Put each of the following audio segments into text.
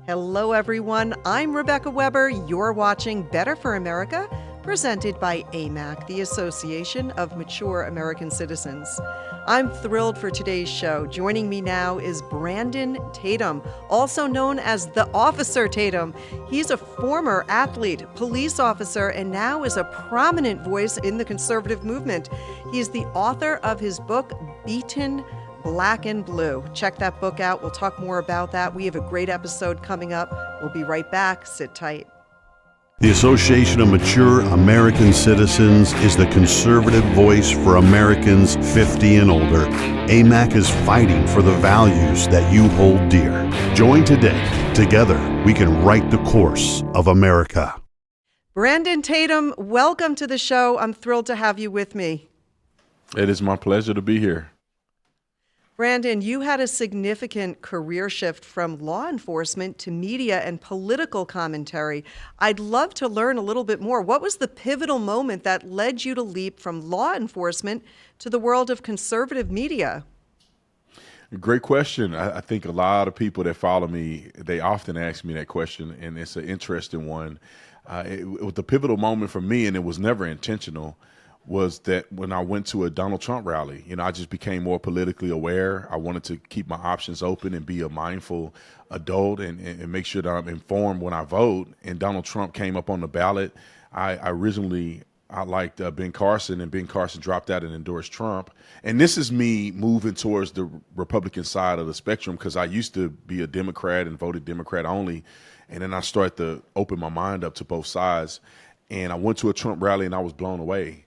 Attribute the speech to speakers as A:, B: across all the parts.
A: Hello, everyone. I'm Rebecca Weber. You're watching Better for America, presented by AMAC, the Association of Mature American Citizens. I'm thrilled for today's show. Joining me now is Brandon Tatum, also known as the Officer Tatum. He's a former athlete, police officer, and now is a prominent voice in the conservative movement. He's the author of his book, Beaten Black and Blue. Check that book out. We'll talk more about that. We have a great episode coming up. We'll be right back. Sit tight.
B: The Association of Mature American Citizens is the conservative voice for Americans 50 and older. AMAC is fighting for the values that you hold dear. Join today. Together, we can write the course of America.
A: Brandon Tatum, welcome to the show. I'm thrilled to have you with me.
C: It is my pleasure to be here.
A: Brandon, you had a significant career shift from law enforcement to media and political commentary. I'd love to learn a little bit more. What was the pivotal moment that led you to leap from law enforcement to the world of conservative media?
C: Great question. I think a lot of people that follow me, they often ask me that question, and it's an interesting one. It was the pivotal moment for me, and it was never intentional, was that when I went to a Donald Trump rally, I just became more politically aware. I wanted to keep my options open and be a mindful adult and make sure that I'm informed when I vote. And Donald Trump came up on the ballot. I liked Ben Carson, and Ben Carson dropped out and endorsed Trump. And this is me moving towards the Republican side of the spectrum, because I used to be a Democrat and voted Democrat only. And then I started to open my mind up to both sides. And I went to a Trump rally and I was blown away.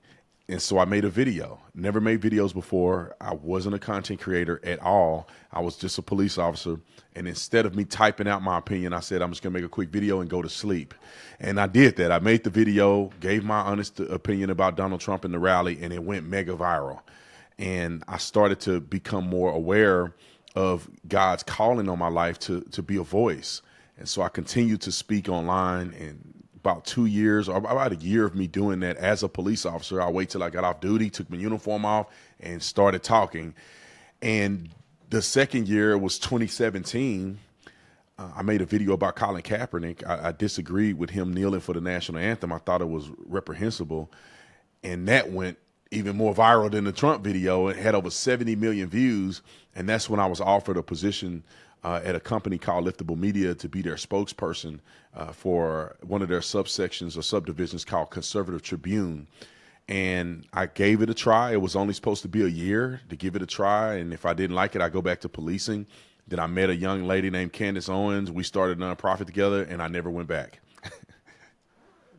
C: And so I made a video. Never made videos before. I wasn't a content creator at all. I was just a police officer. And instead of me typing out my opinion, I said, I'm just going to make a quick video and go to sleep. And I did that. I made the video, gave my honest opinion about Donald Trump in the rally, and it went mega viral. And I started to become more aware of God's calling on my life to be a voice. And so I continued to speak online, and about 2 years or about a year of me doing that as a police officer, I waited till I got off duty, took my uniform off, and started talking. And the second year was 2017. I made a video about Colin Kaepernick. I disagreed with him kneeling for the national anthem. I thought it was reprehensible. And that went even more viral than the Trump video. It had over 70 million views. And that's when I was offered a position at a company called Liftable Media to be their spokesperson for one of their subsections or subdivisions called Conservative Tribune. And I gave it a try. It was only supposed to be a year to give it a try. And if I didn't like it, I go back to policing. Then I met a young lady named Candace Owens. We started a nonprofit together, and I never went back.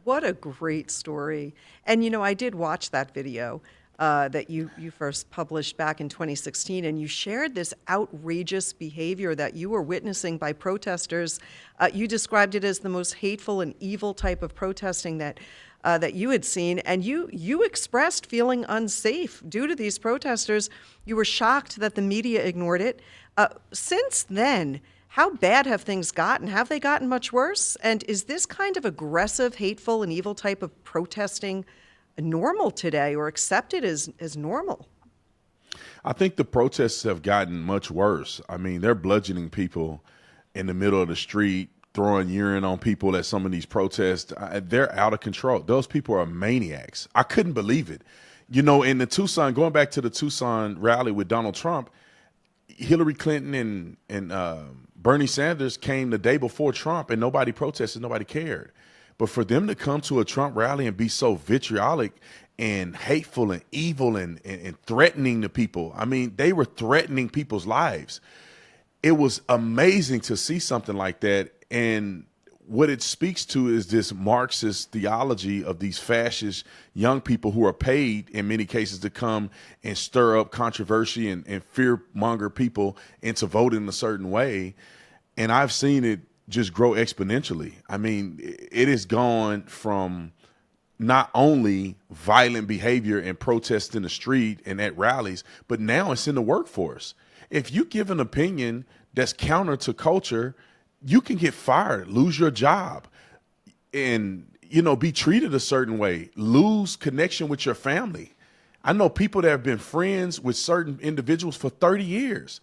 A: What a great story. And, I did watch that video that you first published back in 2016, and you shared this outrageous behavior that you were witnessing by protesters. You described it as the most hateful and evil type of protesting that you had seen, and you expressed feeling unsafe due to these protesters. You were shocked that the media ignored it. Since then, how bad have things gotten? Have they gotten much worse? And is this kind of aggressive, hateful, and evil type of protesting normal today, or accepted as normal?
C: I think the protests have gotten much worse. I mean, they're bludgeoning people in the middle of the street, throwing urine on people at some of these protests. They're out of control. Those people are maniacs. I couldn't believe it. In the Tucson, going back to the Tucson rally with Donald Trump, Hillary Clinton and Bernie Sanders came the day before Trump, and nobody protested, nobody cared. But for them to come to a Trump rally and be so vitriolic and hateful and evil and threatening to people, I mean, they were threatening people's lives. It was amazing to see something like that. And what it speaks to is this Marxist theology of these fascist young people who are paid in many cases to come and stir up controversy and fear-monger people into voting a certain way. And I've seen it just grow exponentially. I mean, it has gone from not only violent behavior and protests in the street and at rallies, but now it's in the workforce. If you give an opinion that's counter to culture, you can get fired, lose your job, and, be treated a certain way, lose connection with your family. I know people that have been friends with certain individuals for 30 years.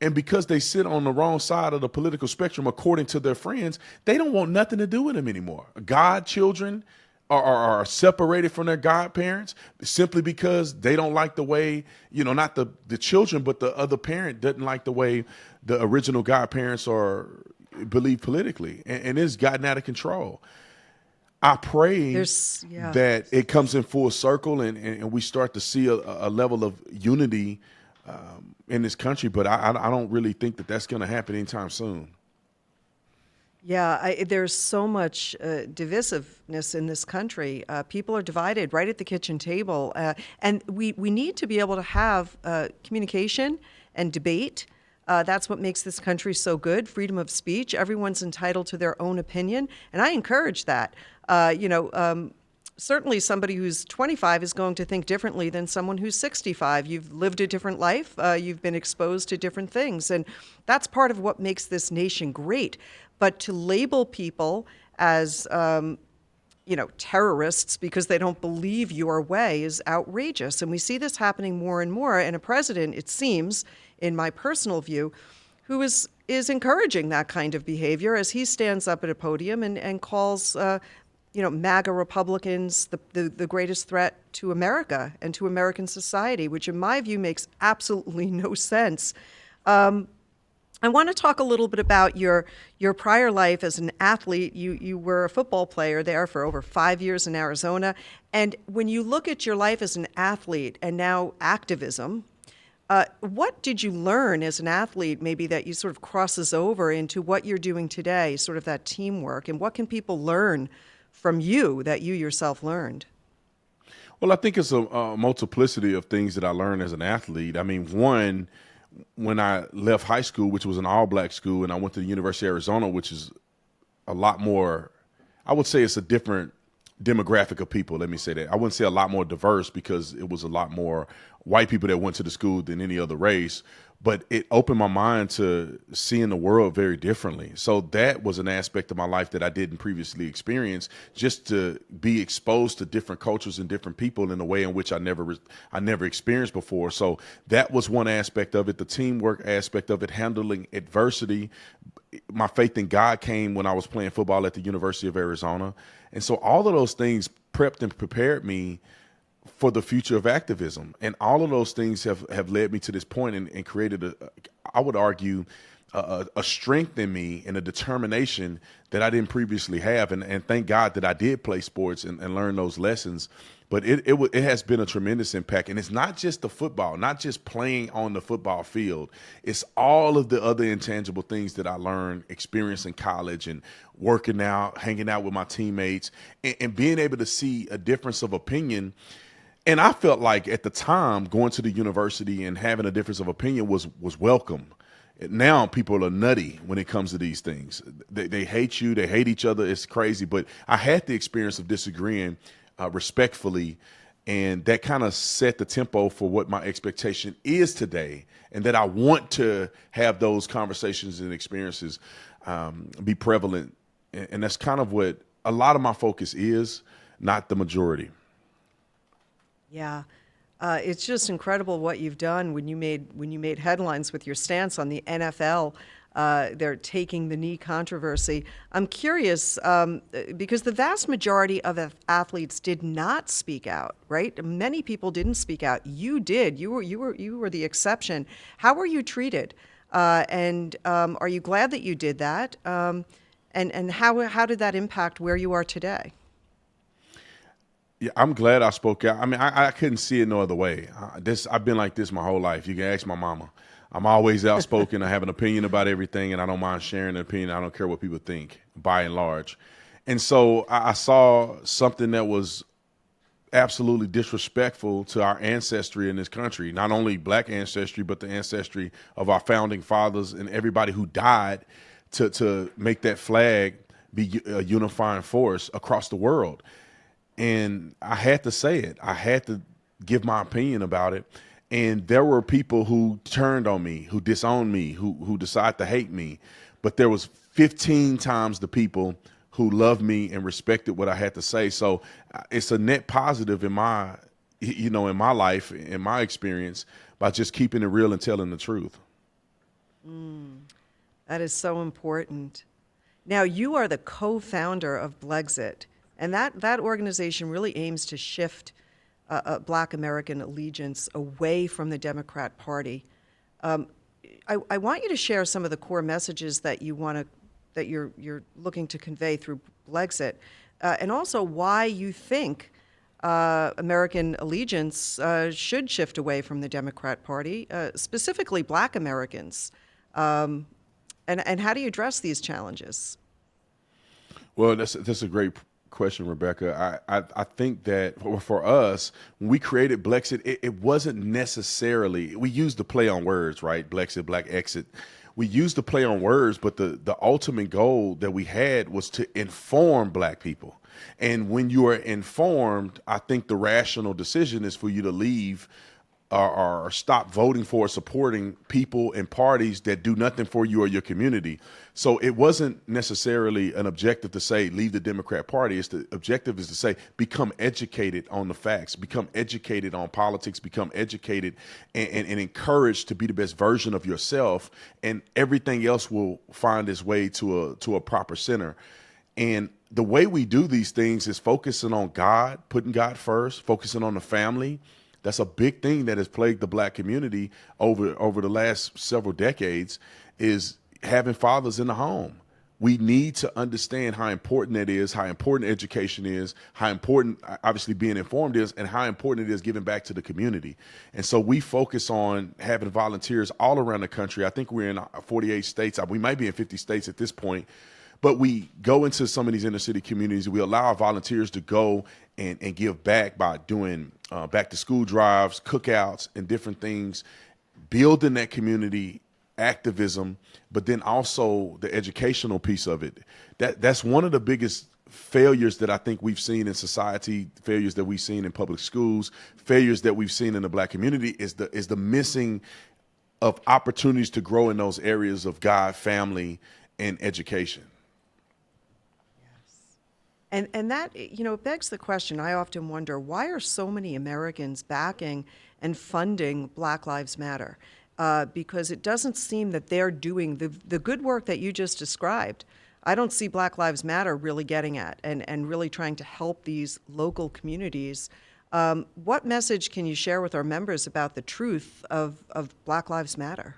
C: And because they sit on the wrong side of the political spectrum, according to their friends, they don't want nothing to do with them anymore. Godchildren are separated from their godparents simply because they don't like the way, not the children, but the other parent doesn't like the way the original godparents believe politically. And it's gotten out of control. I pray that it comes in full circle and we start to see a level of unity in this country, but I don't really think that that's going to happen anytime soon.
A: Yeah, there's so much divisiveness in this country. People are divided right at the kitchen table, and we need to be able to have communication and debate. That's what makes this country so good, freedom of speech. Everyone's entitled to their own opinion, and I encourage that. Certainly somebody who's 25 is going to think differently than someone who's 65. You've lived a different life. You've been exposed to different things. And that's part of what makes this nation great. But to label people as, terrorists because they don't believe your way is outrageous. And we see this happening more and more. And a president, it seems, in my personal view, who is encouraging that kind of behavior as he stands up at a podium and calls MAGA Republicans the greatest threat to America and to American society, which in my view makes absolutely no sense. I want to talk a little bit about your prior life as an athlete. You were a football player there for over 5 years in Arizona. And when you look at your life as an athlete and now activism, what did you learn as an athlete maybe that you sort of crosses over into what you're doing today, sort of that teamwork? And what can people learn from you that you yourself learned?
C: Well, I think it's a multiplicity of things that I learned as an athlete. I mean, one, when I left high school, which was an all-black school, and I went to the University of Arizona, which is a lot more, I would say it's a different demographic of people, let me say that. I wouldn't say a lot more diverse because it was a lot more white people that went to the school than any other race, but it opened my mind to seeing the world very differently. So that was an aspect of my life that I didn't previously experience, just to be exposed to different cultures and different people in a way in which I never experienced before. So that was one aspect of it, the teamwork aspect of it, handling adversity. My faith in God came when I was playing football at the University of Arizona. And so all of those things prepped and prepared me for the future of activism. And all of those things have led me to this point and created I would argue, a strength in me and a determination that I didn't previously have. And thank God that I did play sports and learn those lessons. But it has been a tremendous impact. And it's not just the football, not just playing on the football field. It's all of the other intangible things that I learned, experience in college and working out, hanging out with my teammates, and being able to see a difference of opinion. And I felt like at the time going to the university and having a difference of opinion was welcome. Now people are nutty when it comes to these things. They hate you. They hate each other. It's crazy. But I had the experience of disagreeing respectfully, and that kind of set the tempo for what my expectation is today, and that I want to have those conversations and experiences be prevalent. And that's kind of what a lot of my focus is, not the majority.
A: Yeah. It's just incredible what you've done when you made headlines with your stance on the NFL. They're taking the knee controversy. I'm curious because the vast majority of athletes did not speak out, right? Many people didn't speak out. You did. You were the exception. How were you treated? And are you glad that you did that? And how did that impact where you are today?
C: Yeah, I'm glad I spoke out. I mean, I couldn't see it no other way. I've been like this my whole life. You can ask my mama. I'm always outspoken. I have an opinion about everything, and I don't mind sharing an opinion. I don't care what people think, by and large. And so I saw something that was absolutely disrespectful to our ancestry in this country, not only black ancestry, but the ancestry of our founding fathers and everybody who died to make that flag be a unifying force across the world. And I had to say it. I had to give my opinion about it. And there were people who turned on me, who disowned me, who decided to hate me. But there was 15 times the people who loved me and respected what I had to say. So it's a net positive in my life, in my experience, by just keeping it real and telling the truth.
A: That is so important. Now, you are the co-founder of Blexit, and that organization really aims to shift Black American allegiance away from the Democrat Party. I want you to share some of the core messages that you're looking to convey through Blexit, and also why you think American allegiance should shift away from the Democrat Party, specifically Black Americans. And how do you address these challenges?
C: Well, that's a great question, Rebecca. I think that for us, when we created Blexit, it wasn't necessarily, we used the play on words, right? Blexit, Black exit. We used the play on words, but the ultimate goal that we had was to inform Black people. And when you are informed, I think the rational decision is for you to leave or stop voting for or supporting people and parties that do nothing for you or your community. So it wasn't necessarily an objective to say, leave the Democrat Party. It's the objective is to say, become educated on the facts, become educated on politics, become educated and encouraged to be the best version of yourself. And everything else will find its way to a proper center. And the way we do these things is focusing on God, putting God first, focusing on the family. That's a big thing that has plagued the Black community over the last several decades, is having fathers in the home. We need to understand how important that is, how important education is, how important obviously being informed is, and how important it is giving back to the community. And so we focus on having volunteers all around the country. I think we're in 48 states. We might be in 50 states at this point. But we go into some of these inner city communities. We allow our volunteers to go and give back by doing back to school drives, cookouts, and different things, building that community activism, but then also the educational piece of it. That's one of the biggest failures that I think we've seen in society, failures that we've seen in public schools, failures that we've seen in the Black community is the missing of opportunities to grow in those areas of God, family, and education.
A: And that, it begs the question, I often wonder, why are so many Americans backing and funding Black Lives Matter? Because it doesn't seem that they're doing the good work that you just described. I don't see Black Lives Matter really getting at and really trying to help these local communities. What message can you share with our members about the truth of Black Lives Matter?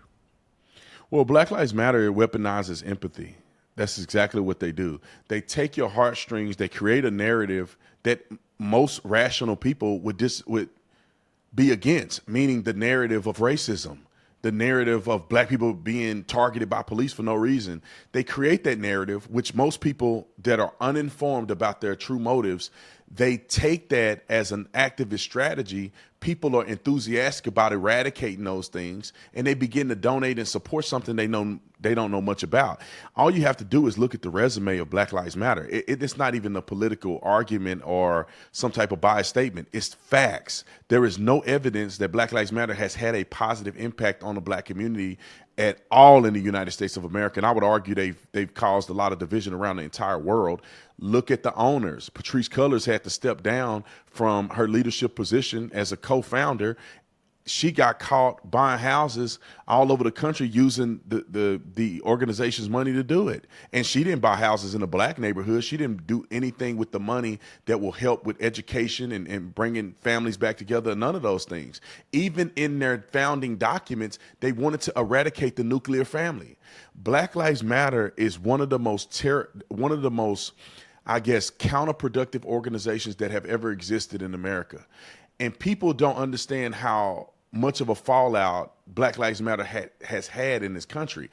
C: Well, Black Lives Matter weaponizes empathy. That's exactly what they do. They take your heartstrings, they create a narrative that most rational people would be against, meaning the narrative of racism, the narrative of Black people being targeted by police for no reason. They create that narrative, which most people that are uninformed about their true motives, they take that as an activist strategy. People are enthusiastic about eradicating those things, and they begin to donate and support something they don't know much about. All you have to do is look at the resume of Black Lives Matter. It's not even a political argument or some type of biased statement. It's facts. There is no evidence that Black Lives Matter has had a positive impact on the Black community at all in the United States of America. And I would argue they've caused a lot of division around the entire world. Look at the owners. Patrisse Cullors had to step down from her leadership position as a co-founder. She got caught buying houses all over the country using the organization's money to do it. And she didn't buy houses in a Black neighborhood. She didn't do anything with the money that will help with education and bringing families back together, none of those things. Even in their founding documents, they wanted to eradicate the nuclear family. Black Lives Matter is one of the most, I guess, counterproductive organizations that have ever existed in America. And people don't understand how much of a fallout Black Lives Matter has had in this country.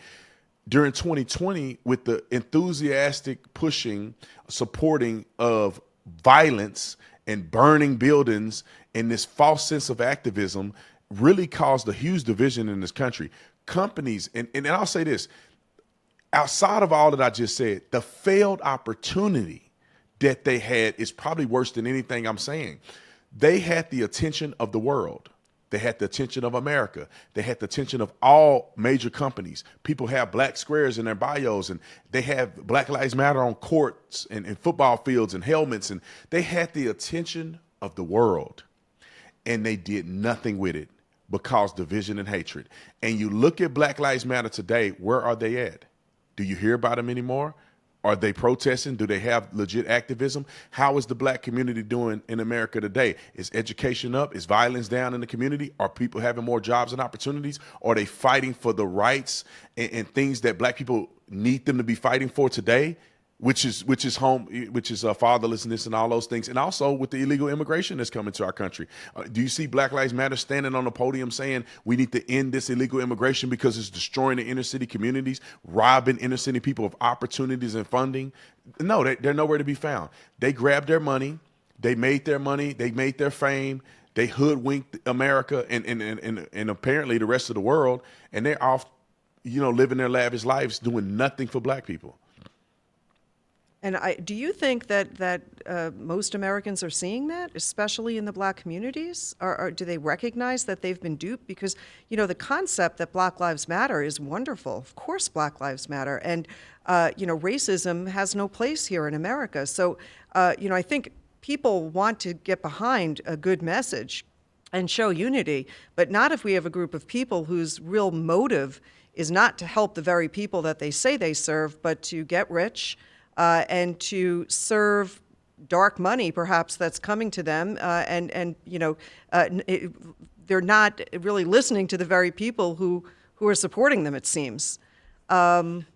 C: During 2020, with the enthusiastic pushing, supporting of violence and burning buildings and this false sense of activism really caused a huge division in this country. Companies, and I'll say this, outside of all that I just said, the failed opportunity that they had is probably worse than anything I'm saying. They had the attention of the world. They had the attention of America. They had the attention of all major companies. People have black squares in their bios, and they have Black Lives Matter on courts and football fields and helmets, and they had the attention of the world, and they did nothing with it but cause division and hatred. And you look at Black Lives Matter today, where are they at? Do you hear about them anymore? Are they protesting? Do they have legit activism? How is the black community doing in America today? Is education up? Is violence down in the community? Are people having more jobs and opportunities? Are they fighting for the rights and things that black people need them to be fighting for today? Which is fatherlessness and all those things, and also with the illegal immigration that's coming to our country. Do you see Black Lives Matter standing on the podium saying we need to end this illegal immigration because it's destroying the inner city communities, robbing inner city people of opportunities and funding? No, they're nowhere to be found. They grabbed their money, they made their money, they made their fame, they hoodwinked America and apparently the rest of the world, and they're off, living their lavish lives, doing nothing for black people.
A: And do you think that most Americans are seeing that, especially in the black communities? Or do they recognize that they've been duped? Because, the concept that Black Lives Matter is wonderful. Of course, Black Lives Matter. And, racism has no place here in America. So, I think people want to get behind a good message and show unity, but not if we have a group of people whose real motive is not to help the very people that they say they serve, but to get rich, and to serve dark money, perhaps, that's coming to them, they're not really listening to the very people who are supporting them, it seems.
C: One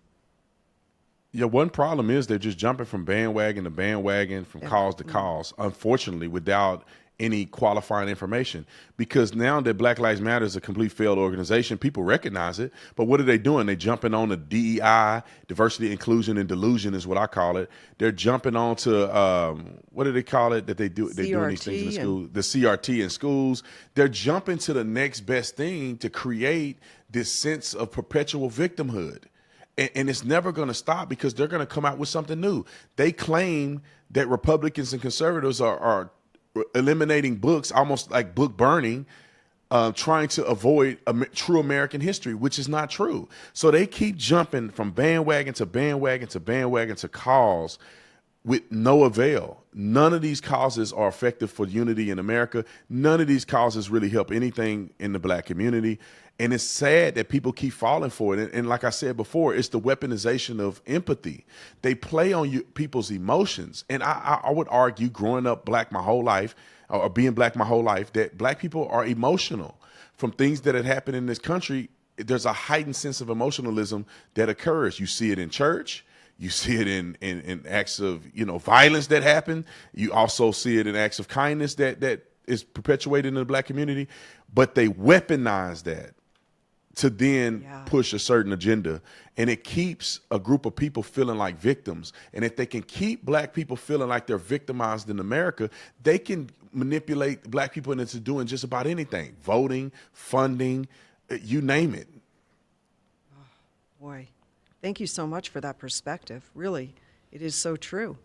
C: problem is they're just jumping from bandwagon to bandwagon, from cause to cause, unfortunately, without any qualifying information. Because now that Black Lives Matter is a complete failed organization, people recognize it. But what are they doing? They're jumping on the DEI, diversity, inclusion, and delusion is what I call it. They're jumping on to, what do they call it that they do? They're doing these things in the school, the CRT in schools. They're jumping to the next best thing to create this sense of perpetual victimhood. And it's never going to stop because they're going to come out with something new. They claim that Republicans and conservatives are eliminating books, almost like book burning, trying to avoid true American history, which is not true. So they keep jumping from bandwagon to bandwagon to bandwagon to cause with no avail. None of these causes are effective for unity in America. None of these causes really help anything in the black community. And it's sad that people keep falling for it. And like I said before, it's the weaponization of empathy. They play on people's emotions. And I would argue, growing up black my whole life, or being black my whole life, that black people are emotional. From things that had happened in this country, there's a heightened sense of emotionalism that occurs. You see it in church. You see it in acts of violence that happen. You also see it in acts of kindness that is perpetuated in the black community. But they weaponize that to then push a certain agenda. And it keeps a group of people feeling like victims. And if they can keep black people feeling like they're victimized in America, they can manipulate black people into doing just about anything. Voting, funding, you name it.
A: Oh, boy, thank you so much for that perspective. Really, it is so true.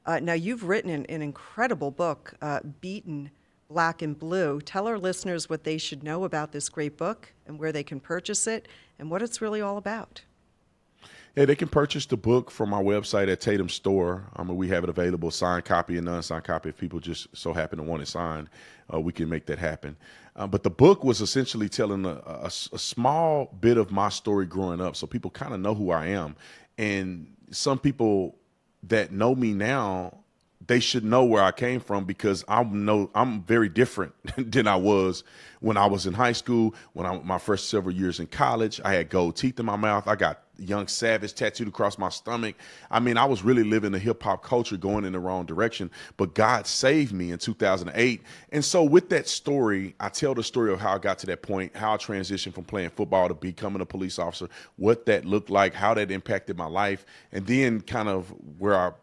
A: Now, you've written an incredible book, Beaten, Black and Blue. Tell our listeners what they should know about this great book and where they can purchase it and what it's really all about.
C: Yeah, they can purchase the book from our website at Tatum Store. We have it available, signed copy and non-signed copy. If people just so happen to want it signed, we can make that happen. But the book was essentially telling a small bit of my story growing up, so people kind of know who I am. And some people that know me now, they should know where I came from, because I'm very different than I was when I was in high school, my first several years in college. I had gold teeth in my mouth. I got Young Savage tattooed across my stomach. I mean, I was really living the hip hop culture going in the wrong direction, but God saved me in 2008. And so with that story, I tell the story of how I got to that point, how I transitioned from playing football to becoming a police officer, what that looked like, how that impacted my life, and then kind of where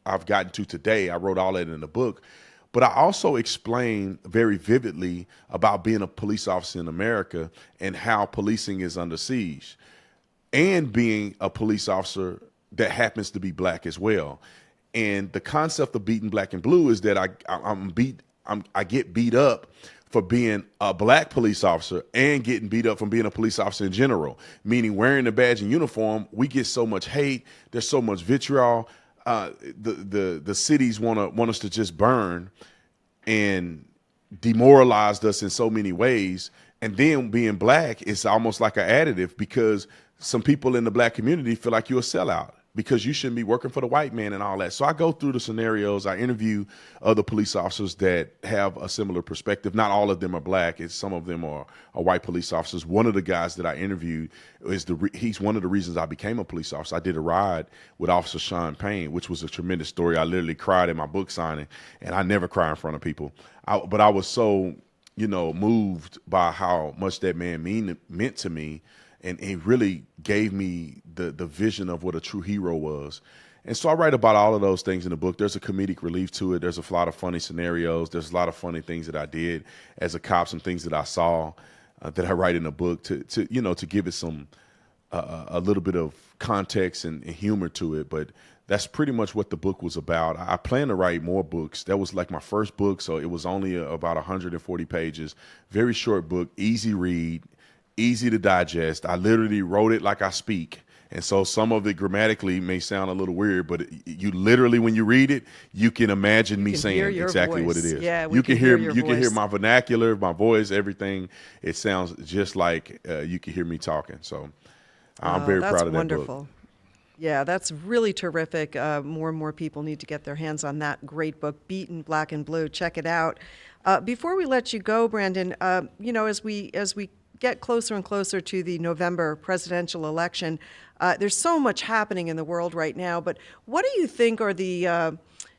C: I've gotten to today. I wrote all that in the book. But I also explain very vividly about being a police officer in America and how policing is under siege, and being a police officer that happens to be black as well. And the concept of beating black and blue is that I get beat up for being a black police officer and getting beat up from being a police officer in general, meaning wearing the badge and uniform, we get so much hate, there's so much vitriol. The cities want us to just burn, and demoralized us in so many ways. And then being black is almost like an additive because some people in the black community feel like you're a sellout because you shouldn't be working for the white man and all that. So I go through the scenarios. I interview other police officers that have a similar perspective. Not all of them are black. Some of them are white police officers. One of the guys that I interviewed he's one of the reasons I became a police officer. I did a ride with Officer Sean Payne, which was a tremendous story. I literally cried in my book signing, and I never cry in front of people. But I was so moved by how much that man meant to me. And he really gave me the vision of what a true hero was. And so I write about all of those things in the book. There's a comedic relief to it. There's a lot of funny scenarios. There's a lot of funny things that I did as a cop, some things that I saw that I write in the book to give it some a little bit of context and humor to it. But that's pretty much what the book was about. I plan to write more books. That was like my first book, so it was only about 140 pages. Very short book, easy read, easy to digest. I literally wrote it like I speak. And so some of it grammatically may sound a little weird, but you literally, when you read it, you can imagine me saying exactly what it is.
A: Yeah,
C: you can hear my vernacular, my voice, everything. It sounds just like you can hear me talking. So I'm very proud of that book.
A: Yeah, that's really terrific. More and more people need to get their hands on that great book, Beaten Black and Blue. Check it out. Before we let you go, Brandon, as we get closer and closer to the November presidential election, there's so much happening in the world right now. But what do you think are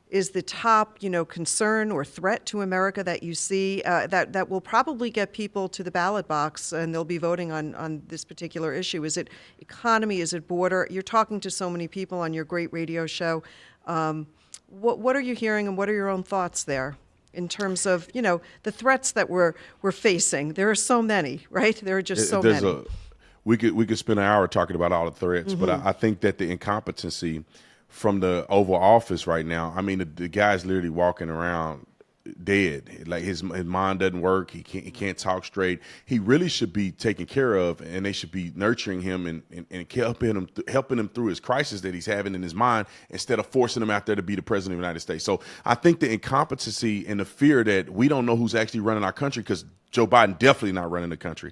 A: is the top, concern or threat to America that you see that will probably get people to the ballot box and they'll be voting on this particular issue? Is it economy? Is it border? You're talking to so many people on your great radio show. What are you hearing, and what are your own thoughts there in terms of the threats that we're facing? There are so many, right? There are just so many.
C: We could spend an hour talking about all the threats, but I think that the incompetency from the Oval Office right now, I mean, the guy's literally walking around dead. Like his mind doesn't work. He can't talk straight. He really should be taken care of, and they should be nurturing him and helping him through his crisis that he's having in his mind, instead of forcing him out there to be the president of the United States. So I think the incompetency and the fear that we don't know who's actually running our country, because Joe Biden definitely not running the country.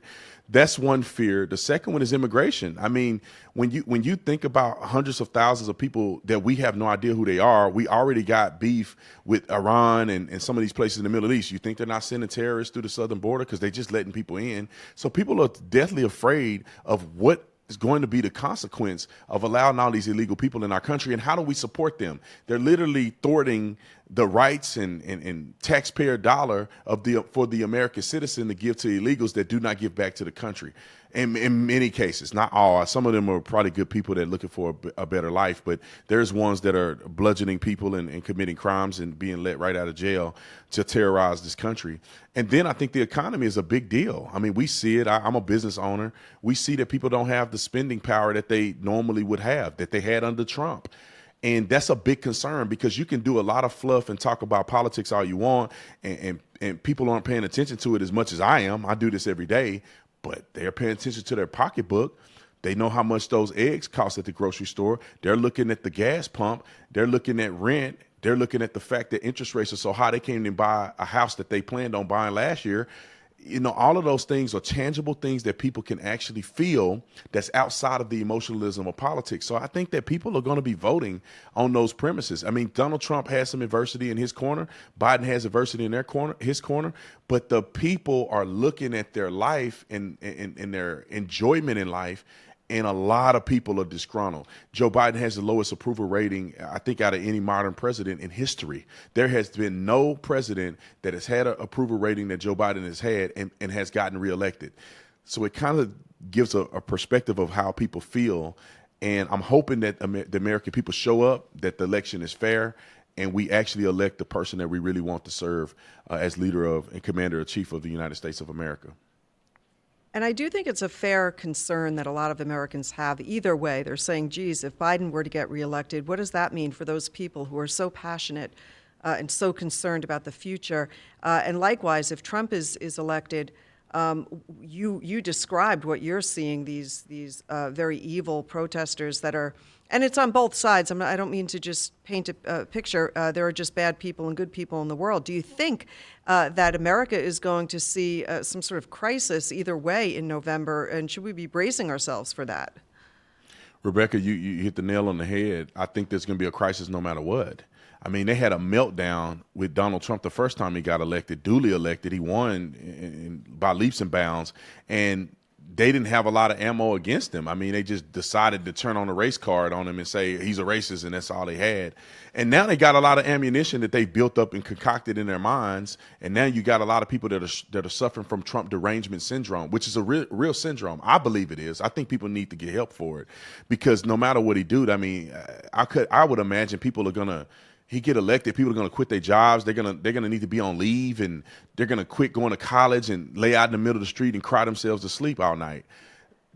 C: That's one fear. The second one is immigration. I mean, when you think about hundreds of thousands of people that we have no idea who they are, we already got beef with Iran and some of these places in the Middle East. You think they're not sending terrorists through the southern border because they're just letting people in? So people are deathly afraid of what is going to be the consequence of allowing all these illegal people in our country, and how do we support them? They're literally thwarting the rights and taxpayer dollar for the American citizen to give to illegals that do not give back to the country. In many cases, not all. Some of them are probably good people that are looking for a better life, but there's ones that are bludgeoning people and committing crimes and being let right out of jail to terrorize this country. And then I think the economy is a big deal. I mean, we see it. I'm a business owner. We see that people don't have the spending power that they normally would have, that they had under Trump. And that's a big concern, because you can do a lot of fluff and talk about politics all you want, and people aren't paying attention to it as much as I am. I do this every day, but they're paying attention to their pocketbook. They know how much those eggs cost at the grocery store. They're looking at the gas pump. They're looking at rent. They're looking at the fact that interest rates are so high they can't even buy a house that they planned on buying last year. All of those things are tangible things that people can actually feel, that's outside of the emotionalism of politics. So I think that people are going to be voting on those premises. I mean, Donald Trump has some adversity in his corner. Biden has adversity in his corner. But the people are looking at their life and their enjoyment in life, and a lot of people are disgruntled. Joe Biden has the lowest approval rating, I think, out of any modern president in history. There has been no president that has had an approval rating that Joe Biden has had and has gotten reelected. So it kind of gives a perspective of how people feel. And I'm hoping that the American people show up, that the election is fair, and we actually elect the person that we really want to serve as leader of and commander-in-chief of the United States of America.
A: And I do think it's a fair concern that a lot of Americans have either way. They're saying, geez, if Biden were to get reelected, what does that mean for those people who are so passionate and so concerned about the future? And likewise, if Trump is elected, you described what you're seeing, these very evil protesters that are And it's on both sides. I don't mean to just paint a picture. There are just bad people and good people in the world. Do you think that America is going to see some sort of crisis either way in November? And should we be bracing ourselves for that?
C: Rebecca, you hit the nail on the head. I think there's going to be a crisis no matter what. I mean, they had a meltdown with Donald Trump the first time he got elected, duly elected. He won by leaps and bounds, and they didn't have a lot of ammo against him. I mean, they just decided to turn on a race card on him and say he's a racist, and that's all they had. And now they got a lot of ammunition that they built up and concocted in their minds, and now you got a lot of people that are suffering from Trump derangement syndrome, which is a real syndrome. I believe it is. I think people need to get help for it, because no matter what he do, I mean, I would imagine people are gonna. He get elected, people are going to quit their jobs. They're going to need to be on leave, and they're going to quit going to college and lay out in the middle of the street and cry themselves to sleep all night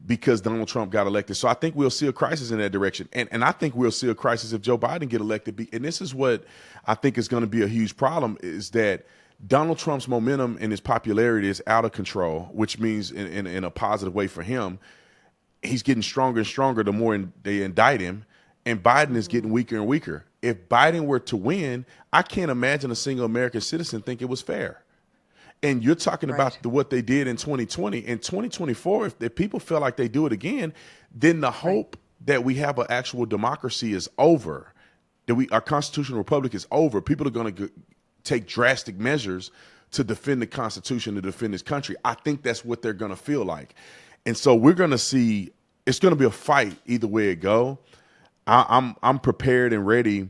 C: because Donald Trump got elected. So I think we'll see a crisis in that direction. And I think we'll see a crisis if Joe Biden get elected. And this is what I think is going to be a huge problem, is that Donald Trump's momentum and his popularity is out of control, which means in a positive way for him, he's getting stronger and stronger the more they indict him. And Biden is getting weaker and weaker. If Biden were to win, I can't imagine a single American citizen think it was fair. And you're talking about what they did in 2020. In 2024, if people feel like they do it again, then the hope that we have an actual democracy is over, that our constitutional republic is over. People are going to take drastic measures to defend the Constitution, to defend this country. I think that's what they're going to feel like. And so we're going to see, it's going to be a fight either way it go. I'm prepared and ready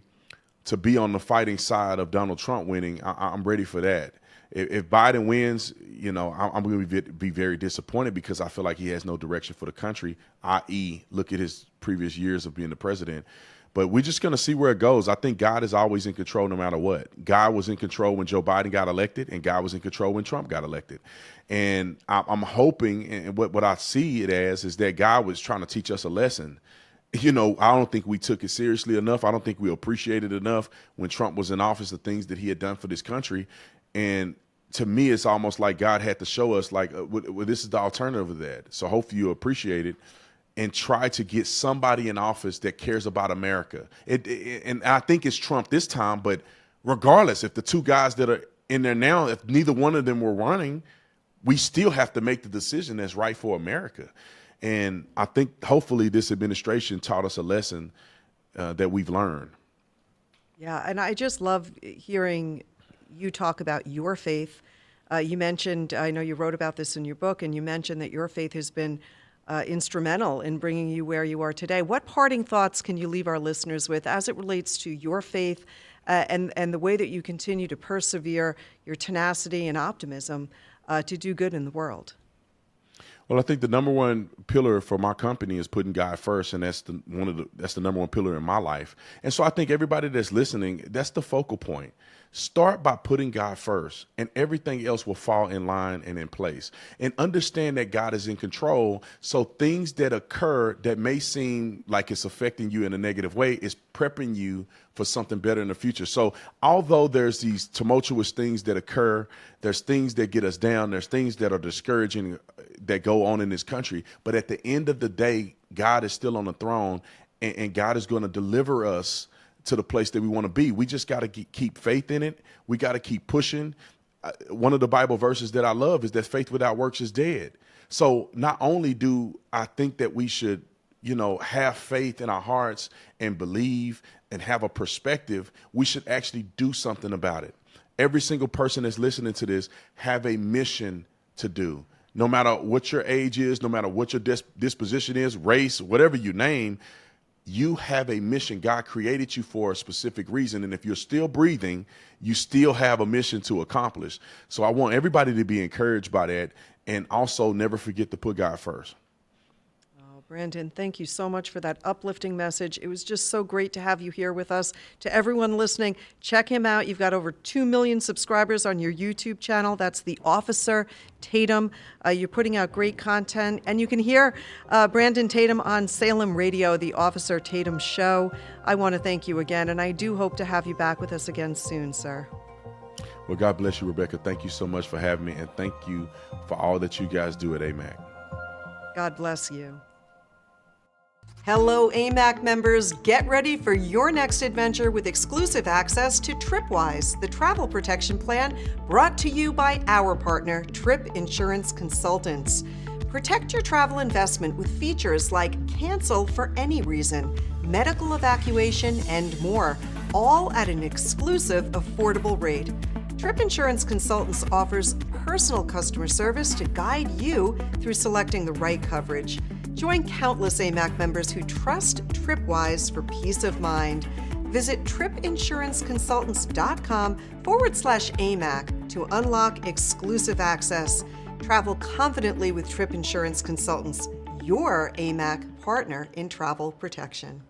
C: to be on the fighting side of Donald Trump winning. I'm ready for that. If Biden wins, I'm going to be very disappointed, because I feel like he has no direction for the country, i.e., look at his previous years of being the president. But we're just going to see where it goes. I think God is always in control no matter what. God was in control when Joe Biden got elected, and God was in control when Trump got elected. And I'm hoping, and what I see it as, is that God was trying to teach us a lesson. I don't think we took it seriously enough. I don't think we appreciated enough when Trump was in office the things that he had done for this country. And to me, it's almost like God had to show us, like, well, this is the alternative of that. So hopefully you appreciate it and try to get somebody in office that cares about America. And I think it's Trump this time, but regardless, if the two guys that are in there now, if neither one of them were running, we still have to make the decision that's right for America. And I think hopefully this administration taught us a lesson that we've learned.
A: Yeah, and I just love hearing you talk about your faith. You mentioned, I know you wrote about this in your book, and you mentioned that your faith has been instrumental in bringing you where you are today. What parting thoughts can you leave our listeners with as it relates to your faith and the way that you continue to persevere, your tenacity and optimism to do good in the world?
C: Well, I think the number one pillar for my company is putting God first, and that's the number one pillar in my life. And so I think everybody that's listening, that's the focal point. Start by putting God first, and everything else will fall in line and in place. And understand that God is in control, so things that occur that may seem like it's affecting you in a negative way is prepping you for something better in the future. So although there's these tumultuous things that occur, there's things that get us down, there's things that are discouraging that go on in this country, but at the end of the day, God is still on the throne, and God is going to deliver us to the place that we want to be. We just got to keep faith in it. We got to keep pushing. One of the Bible verses that I love is that faith without works is dead. So not only do I think that we should, have faith in our hearts and believe and have a perspective, we should actually do something about it. Every single person that's listening to this have a mission to do. No matter what your age is, no matter what your disposition is, race, whatever you name, you have a mission. God created you for a specific reason. And if you're still breathing, you still have a mission to accomplish. So I want everybody to be encouraged by that, and also never forget to put God first.
A: Brandon, thank you so much for that uplifting message. It was just so great to have you here with us. To everyone listening, check him out. You've got over 2 million subscribers on your YouTube channel. That's The Officer Tatum. You're putting out great content. And you can hear Brandon Tatum on Salem Radio, The Officer Tatum Show. I want to thank you again, and I do hope to have you back with us again soon, sir.
C: Well, God bless you, Rebecca. Thank you so much for having me, and thank you for all that you guys do at AMAC.
A: God bless you. Hello, AMAC members. Get ready for your next adventure with exclusive access to TripWise, the travel protection plan brought to you by our partner, Trip Insurance Consultants. Protect your travel investment with features like cancel for any reason, medical evacuation, and more, all at an exclusive, affordable rate. Trip Insurance Consultants offers personal customer service to guide you through selecting the right coverage. Join countless AMAC members who trust TripWise for peace of mind. Visit tripinsuranceconsultants.com/AMAC to unlock exclusive access. Travel confidently with Trip Insurance Consultants, your AMAC partner in travel protection.